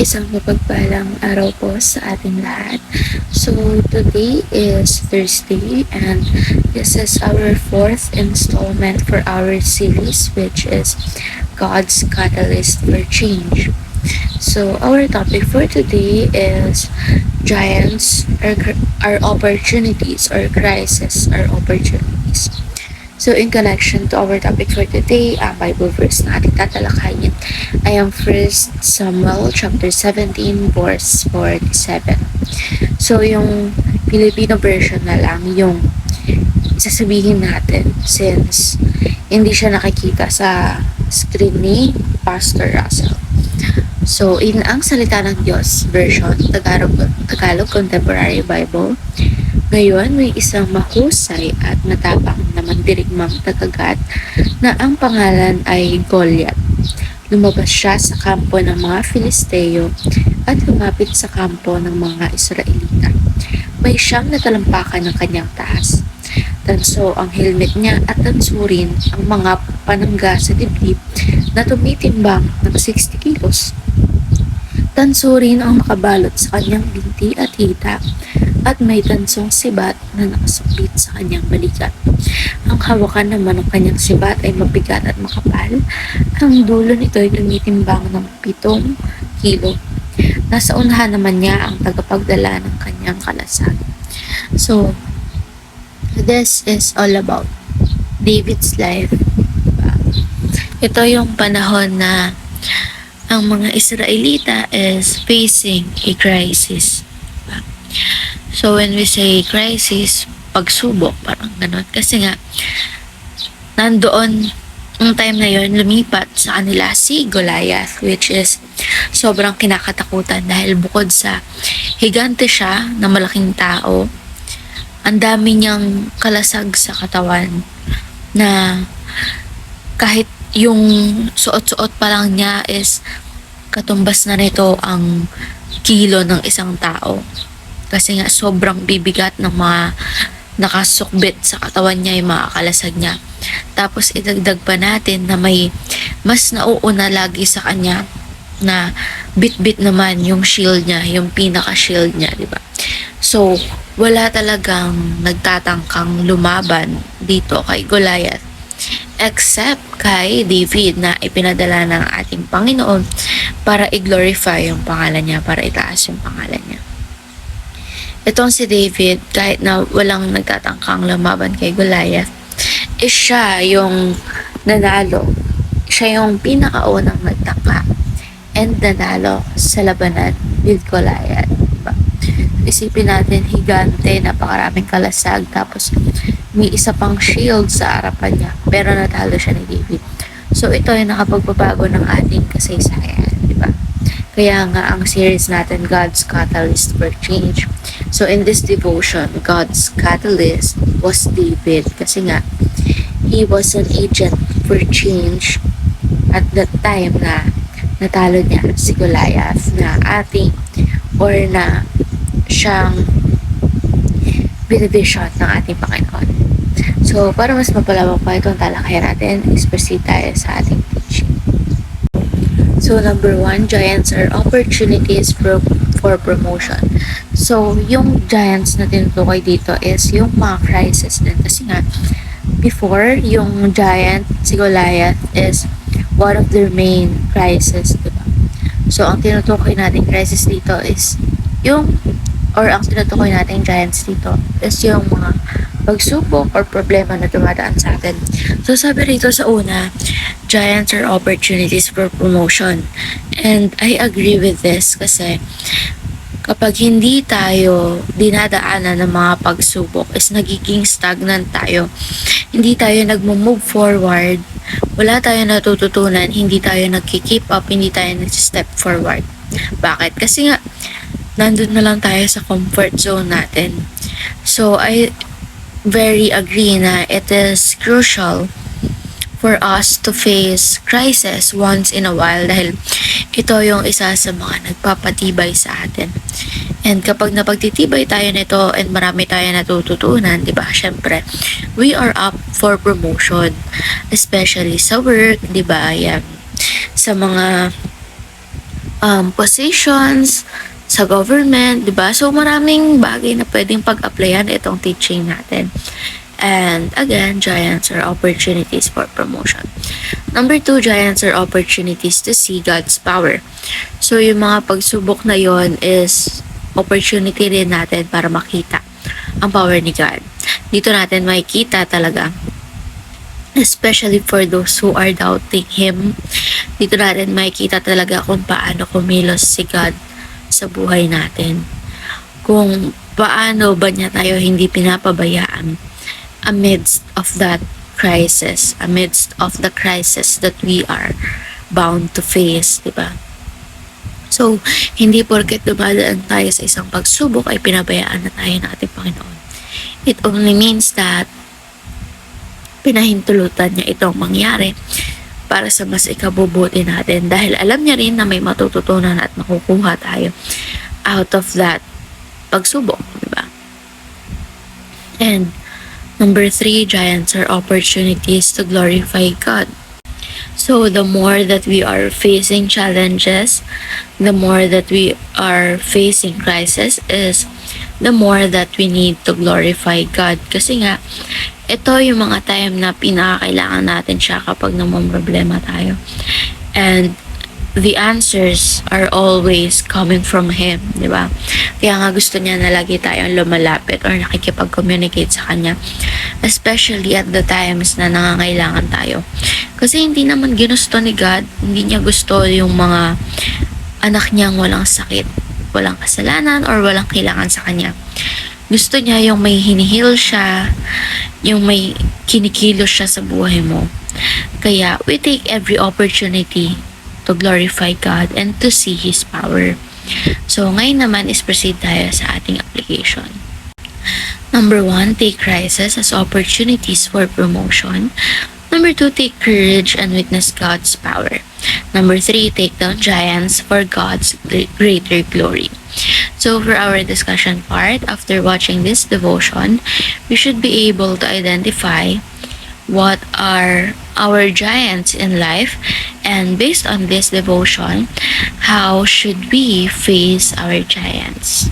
Isang mapagpalang araw po sa ating lahat. So, today is Thursday and this is our fourth installment for our series, which is God's Catalyst for Change. So, our topic for today is giants are opportunities, or crisis are opportunities. So, in connection to our topic for today, ang Bible verse na ating tatalakayin ay ang 1 Samuel chapter 17 verse 47. So, yung Filipino version na lang yung sasabihin natin since hindi siya nakikita sa screen ni Pastor Russell. So, in ang salita ng Diyos version, Tagalog Contemporary Bible, ngayon may isang mahusay at matapang na mandirigmang tagagat na ang pangalan ay Goliath. Lumabas siya sa kampo ng mga Filisteo at lumapit sa kampo ng mga Israelita. May siyang natalampakan ng kanyang taas. Tanso ang helmet niya at tansurin ang mga panangga sa dibdib na tumitimbang ng 60 kilos. Tansurin ang makabalot sa kanyang binti at hita at may tansong sibat na nakasukbit sa kanyang balikat. Ang hawakan naman ng kanyang sibat ay mabigat at makapal. Ang dulo nito ay tumitimbang ng 7 kilo. Nasa unahan naman niya ang tagapagdala ng kanyang kalasag. So, this is all about David's life. Ito yung panahon na ang mga Israelita is facing a crisis. So, when we say crisis, pagsubok, parang ganun. Kasi nga, nandoon, ang time na yon lumipat sa kanila si Goliath, which is sobrang kinakatakutan dahil bukod sa higante siya na malaking tao, ang dami niyang kalasag sa katawan na kahit yung suot-suot pa lang niya is katumbas na nito ang kilo ng isang tao. Kasi nga sobrang bibigat ng mga nakasukbit sa katawan niya, yung mga kalasag niya. Tapos idagdag pa natin na may mas nauuna lagi sa kanya na bit-bit naman yung shield niya, yung pinaka-shield niya, di ba? So, wala talagang nagtatangkang lumaban dito kay Goliath except kay David na ipinadala ng ating Panginoon para i-glorify yung pangalan niya, para itaas yung pangalan niya. Itong si David, kahit na walang nagtatangkang lumaban kay Goliath, is siya yung nanalo. Siya yung pinakaunang nagtangka and nanalo sa labanan with Goliath. Diba? Isipin natin, higante, napakaraming kalasag, tapos may isa pang shield sa harapan niya, pero natalo siya ni David. So, ito yung nakapagbabago ng ating kasaysayan, di ba? Kaya nga, ang series natin, God's Catalyst for Change. So, in this devotion, God's catalyst was David. Kasi nga, he was an agent for change at that time na natalo niya si Goliath na ating, or na siyang binivision ng ating Panginoon. So, para mas mapalawak pa itong talakayan natin, proceed tayo sa ating teaching. So, number 1, giants are opportunities for promotion. So, yung giants na tinutukoy dito is yung mga crisis din. Kasi nga, before, yung giant, si Goliath, is one of their main crisis, diba? So, ang tinutukoy natin crisis dito is yung, or ang tinutukoy natin giants dito is yung mga pagsubok or problema na dumadaan sa atin. So, sabi rito sa una, giants are opportunities for promotion. And I agree with this kasi kapag hindi tayo dinadaanan ng mga pagsubok is nagiging stagnant tayo. Hindi tayo nagmo-move forward, wala tayo natututunan, hindi tayo nagki-keep up, hindi tayo nag-step forward. Bakit? Kasi nga, nandun na lang tayo sa comfort zone natin. So, I very agree na it is crucial for us to face crisis once in a while dahil ito yung isa sa mga nagpapatibay sa atin. And kapag napagtitibay tayo nito and marami tayo natututunan, di ba? Syempre, we are up for promotion. Especially sa work, di ba? Yan. Sa mga positions sa government, di ba? So, maraming bagay na pwedeng pag-applyan itong teaching natin. And again, giants are opportunities for promotion. Number 2, giants are opportunities to see God's power. So, yung mga pagsubok na yon is opportunity rin natin para makita ang power ni God. Dito natin makikita talaga, especially for those who are doubting Him, dito natin makikita talaga kung paano kumilos si God sa buhay natin. Kung paano ba niya tayo hindi pinapabayaan amidst of that crisis, amidst of the crisis that we are bound to face, di ba? So, hindi porket dumadaan tayo sa isang pagsubok ay pinabayaan na tayo ng ating Panginoon. It only means that pinahintulutan niya itong mangyari para sa mas ikabubuti natin, dahil alam niya rin na may matututunan at makukuha tayo out of that pagsubok, di ba? And number 3, giants are opportunities to glorify God. So the more that we are facing challenges, the more that we are facing crisis, is the more that we need to glorify God. Kasi nga, ito yung mga time na pinakakailangan natin siya kapag namumroblema tayo. And the answers are always coming from Him, di ba? Kaya nga gusto niya na lagi tayong lumalapit or nakikipag-communicate sa Kanya. Especially at the times na nangangailangan tayo. Kasi hindi naman ginusto ni God, hindi niya gusto yung mga anak niyang walang sakit, walang kasalanan, or walang kailangan sa Kanya. Gusto niya yung may hinihil siya, yung may kinikilos siya sa buhay mo. Kaya we take every opportunity to glorify God and to see His power. So ngayon naman is proceed tayo sa ating application. Number 1, take crisis as opportunities for promotion. Number 2, take courage and witness God's power. Number 3, take down giants for God's greater glory. So for our discussion part, after watching this devotion, we should be able to identify what are our giants in life, and based on this devotion, how should we face our giants.